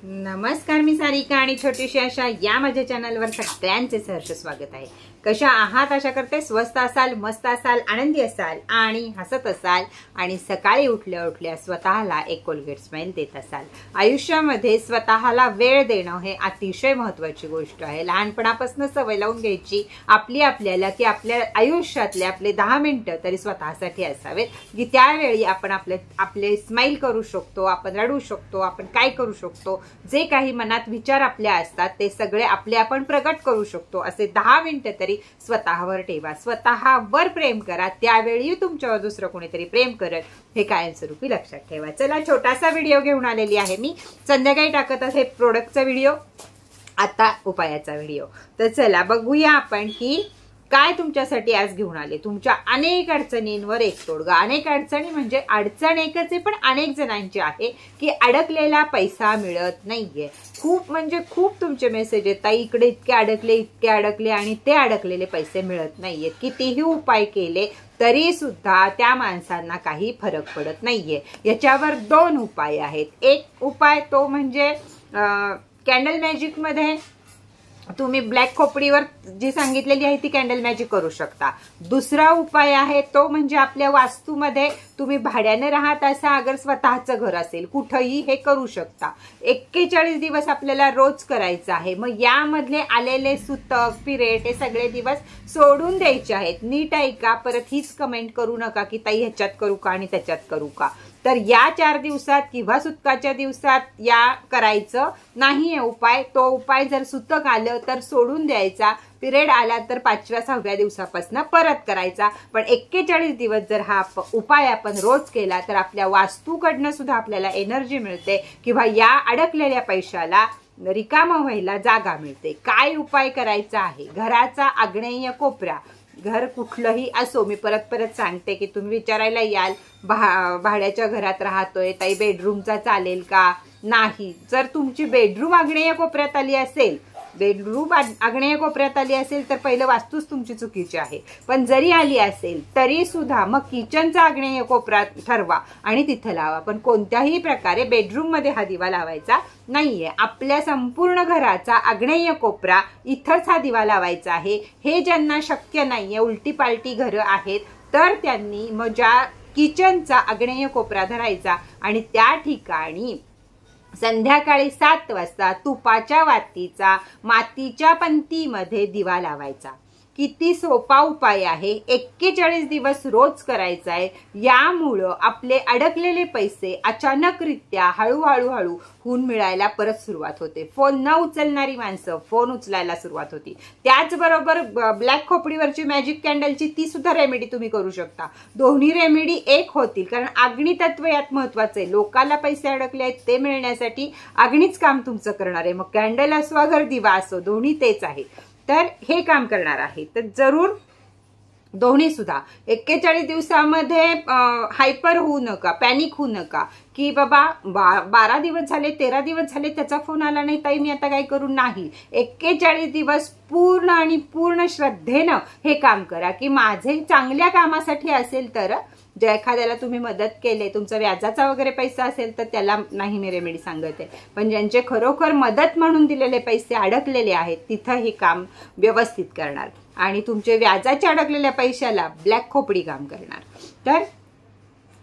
नमस्कार, मी सारिका आणि छोटीशी आशा या माझ्या चॅनलवर सगळ्यांचे सहर्ष स्वागत आहे। कशा आहात? आशा करते स्वस्त असाल, मस्त असाल, आनंदी असाल आणि हसत असाल आणि सकाळी उठल्या उठल्या स्वतःला एक कोलगेट स्माइल देत असाल। आयुष्यामध्ये स्वतःला वेळ देणं हे अतिशय महत्त्वाची गोष्ट आहे। लहानपणापासून सवय लावून घ्यायची आपल्याला की आपल्या आयुष्यातले आपले 10 मिनिटं तरी स्वतःसाठी असावेत, की त्यावेळी आपण आपले स्माइल करू शकतो, आपण रडू शकतो, आपण काय करू शकतो, जे काही मनात विचार आपल्या असतात ते सगळे आपण प्रगट करू शकतो। असे 10 मिनिटं तरी स्वतःवर ठेवा, स्वतःवर प्रेम करा, त्यावेळी तुमच्यावर दुसरं कोणीतरी प्रेम करेल हे कायमस्वरूपी लक्षात ठेवा। चला, छोटासा व्हिडिओ घेऊन आलेली आहे मी। संध्याकाळी टाकत आहे प्रोडक्टचा व्हिडिओ, आता उपायाचा व्हिडिओ। तर चला बघूया आपण की काय तुमच्यासाठी आज घेऊन आले। तुमच्या अनेक अडचणींवर एक तोडगा। अनेक अडचणी म्हणजे अडचण एकच आहे, पण अनेक जणांची आहे की अडकलेला पैसा मिळत नाहीये। खूप म्हणजे खूप तुमचे मेसेज येतात, इकडे इतके अडकले आणि ते अडकलेले पैसे मिळत नाहीये। कितीही उपाय केले तरी सुद्धा त्या माणसांना काही फरक पडत नाहीये। याच्यावर 2 उपाय आहेत। एक उपाय तो म्हणजे कॅन्डल मॅजिक मध्ये तुम्ही ब्लॅक खोपडीवर जी सांगितलेली आहे ती कॅन्डल मॅजिक करू शकता। दुसरा उपाय आहे तो म्हणजे आपल्या वास्तूमध्ये तुम्ही भाड्याने राहत असा, अगर स्वतःचं घर असेल कुठेही हे करू शकता। 41 दिवस आपल्याला रोज करायचं आहे। मग यामधले आलेले सुतक पिरियड हे सगळे दिवस सोडून द्यायचे आहेत। नीट ऐका, परत हीच कमेंट करू नका की ताई ह्याच्यात करू का आणि त्याच्यात करू का। तर या 4 दिवसात किंवा सुतकाच्या दिवसात या करायचं नाहीये उपाय। तो उपाय जर सुतक आलं तर सोडून द्यायचा, पिरियड आला तर 5व्या-6व्या दिवसापासून परत करायचा। पण 41 दिवस जर हा उपाय आपण रोज केला तर आपल्या वास्तूकडनं सुद्धा आपल्याला एनर्जी मिळते किंवा या अडकलेल्या पैशाला रिकामा व्हायला जागा मिळते। काय उपाय करायचा आहे? घराचा आग्नेय कोपरा, घर कुठलंही असो, मी परत सांगते की तुम्ही विचारायला याल भाड्याच्या घरात राहतोय ताई बेडरूमचा चालेल का? नाही। जर तुमची बेडरूम आग्नेय कोपऱ्यात आली असेल, तर पहिलं वास्तूच तुमची चुकीची आहे। पण जरी आली असेल तरी सुद्धा मग किचनचा आग्नेय कोपरा ठरवा आणि तिथं लावा। पण कोणत्याही प्रकारे बेडरूम मध्ये हा दिवा लावायचा नाहीये। आपल्या संपूर्ण घराचा आग्नेय कोपरा इथंच हा दिवा लावायचा आहे। हे ज्यांना शक्य नाहीये, उलटी पालटी घरं आहेत, तर त्यांनी मग ज्या किचनचा आग्नेय कोपरा धरायचा आणि त्या ठिकाणी संध्याकाळी 7 वाजता तुपाच्या वातीचा मातीच्या पंतीमध्ये दिवा लावायचा। किती सोपा उपाय आहे। 41 दिवस रोज करायचा आहे। यामुळं आपले अडकलेले पैसे अचानकरित्या हळूहळू होऊन मिळायला परत सुरुवात होते। फोन न उचलणारी माणसं फोन उचलायला सुरुवात होती। त्याचबरोबर ब्लॅक खोपडीवरची मॅजिक कॅन्डलची ती सुद्धा रेमेडी तुम्ही करू शकता। दोन्ही रेमेडी एक होतील, कारण अग्नी तत्व यात महत्वाचं आहे। लोकाला पैसे अडकले आहेत ते मिळण्यासाठी अग्नीच काम तुमचं करणार आहे। मग कॅन्डल असो अगर दिवा असो, दोन्ही तेच आहे, तर हे काम करणार आहे। तर जरूर दोन्ही सुद्धा 41 दिवसामध्ये हायपर होऊ नका, पॅनिक होऊ नका की बाबा 12 दिवस झाले, 13 दिवस झाले त्याचा फोन आला नाही ताई मी आता काय करू। नाही, 41 दिवस पूर्ण आणि पूर्ण श्रद्धेनं हे काम करा की माझे चांगल्या कामासाठी असेल तर। ज्या एखाद्याला तुम्ही मदत केली, तुमचा व्याजाचा वगैरे पैसा असेल तर त्याला नाही मी रेमेडी सांगते, पण ज्यांचे खरोखर मदत म्हणून दिलेले पैसे अडकलेले आहेत तिथं हे काम व्यवस्थित करणार आणि तुमचे व्याजाच्या अडकलेल्या पैशाला ब्लॅक खोपडी काम करणार। तर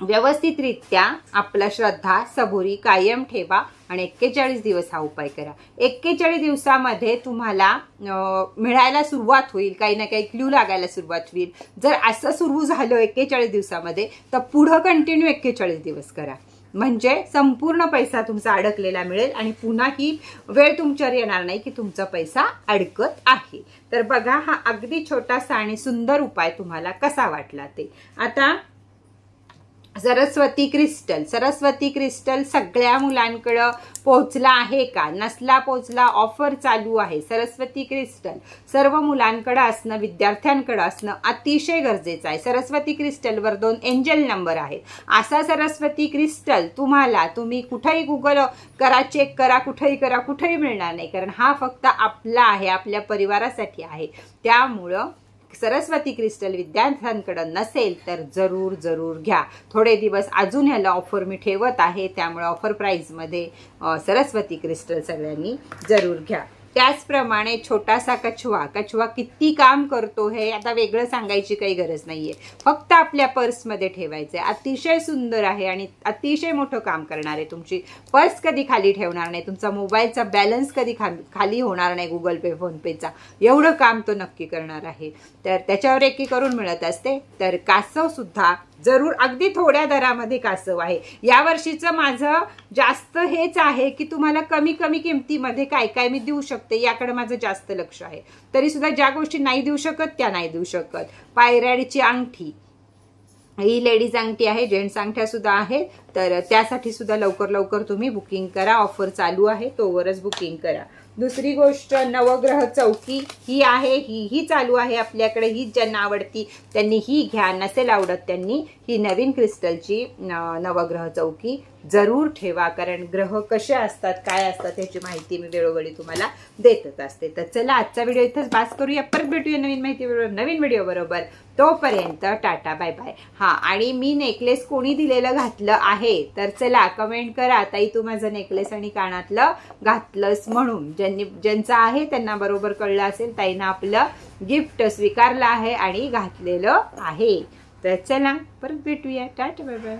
व्यवस्थितरित्या आपला श्रद्धा सबुरी कायम ठेवा आणि 41 दिवस हा उपाय करा। 41 दिवसामध्ये तुम्हाला मिळायला सुरुवात होईल, काही ना काही क्ल्यू लागायला सुरुवात होईल। जर असं सुरू झालं 41 दिवसामध्ये तर पुढं कंटिन्यू 41 दिवस करा, म्हणजे संपूर्ण पैसा तुमचा अडकलेला मिळेल आणि पुन्हा ही वेळ तुमच्यावर येणार नाही की तुमचा पैसा अडकत आहे। तर बघा, हा अगदी छोटासा आणि सुंदर उपाय तुम्हाला कसा वाटला ते। आता सरस्वती क्रिस्टल सगळ्या मुलांकडे पोहोचला आहे का? नसला पोहोचला, ऑफर चालू आहे। सरस्वती क्रिस्टल सर्व मुलांकडे असणं, विद्यार्थ्यांकडे असणं अतिशय गरजेचं आहे। सरस्वती क्रिस्टलवर 2 एंजल नंबर आहेत। असा सरस्वती क्रिस्टल तुम्ही कुठेही गुगल करा, चेक करा, कुठेही मिळणार नाही, कारण हा फक्त आपला आहे, आपल्या परिवारासाठी आहे। त्यामुळं सरस्वती क्रिस्टल विद्यार्थ्यांकडे नसेल तर जरूर जरूर घ्या. थोडे दिवस अजून ह्याला ऑफर मी ठेवत आहे, त्यामुळे ऑफर प्राईजमध्ये सरस्वती क्रिस्टल सगळ्यांनी जरूर घ्या. त्याचप्रमाणे छोटासा कछवा किती काम करतो हे आता वेगळं सांगायची काही गरज नाहीये, फक्त आपल्या पर्समध्ये ठेवायचं आहे. अतिशय सुंदर आहे आणि अतिशय मोठं काम करणार आहे. तुमची पर्स कधी खाली ठेवणार नाही, तुमचा मोबाईलचा बॅलन्स कधी खाली होणार नाही, गुगल पे फोन पेचा, एवढं काम तो नक्की करणार आहे. तर त्याच्यावर एकी करून मिळत असते. तर कासव सुद्धा जरूर अगदी थोड्या दरामध्ये कासव आहे. या वर्षीचं माझं जास्त हेच आहे की तुम्हाला कमी कमी किमतीमध्ये काय काय मी देऊ शकते याकडे माझं जास्त लक्ष आहे. तरी सुद्धा ज्या गोष्टी नाही देऊ शकत त्या नाही देऊ शकत. पायऱ्याची अंगठी, ही लेडीज अंगठी आहे, जेंट्स अंगठ्या सुद्धा आहेत. तर त्यासाठी सुद्धा लवकर लवकर तुम्ही बुकिंग करा. ऑफर चालू आहे तोवरच बुकिंग करा. दुसरी गोष्ट नवग्रह चौकी ही आहे, ही चालू आहे आपल्याकडे. ही ज्यांना आवडती त्यांनी ही घ्या, नसेल आवडत त्यांनी ही नवीन क्रिस्टलची नवग्रह चौकी जरूर ठेवा, कारण ग्रह कसे असतात काय असतात याची माहिती मी वेळोवेळी तुम्हाला देतच असते. तर चला आजचा व्हिडिओ इथेच बास करूया. परत भेटूया नवीन माहिती नवीन व्हिडिओ बरोबर. तोपर्यंत टाटा बाय बाय. हा, आणि मी नेकलेस कोणी दिलेलं घातलं आहे तर चला कमेंट करा, ताई तू माझं नेकलेस आणि कानातलं घातलंस म्हणून. ज्यांचं आहे त्यांना बरोबर कळलं असेल, ताईनं आपलं गिफ्ट स्वीकारलं आहे आणि घातलेलं आहे. तर चला परत भेटूया. Tata bye bye.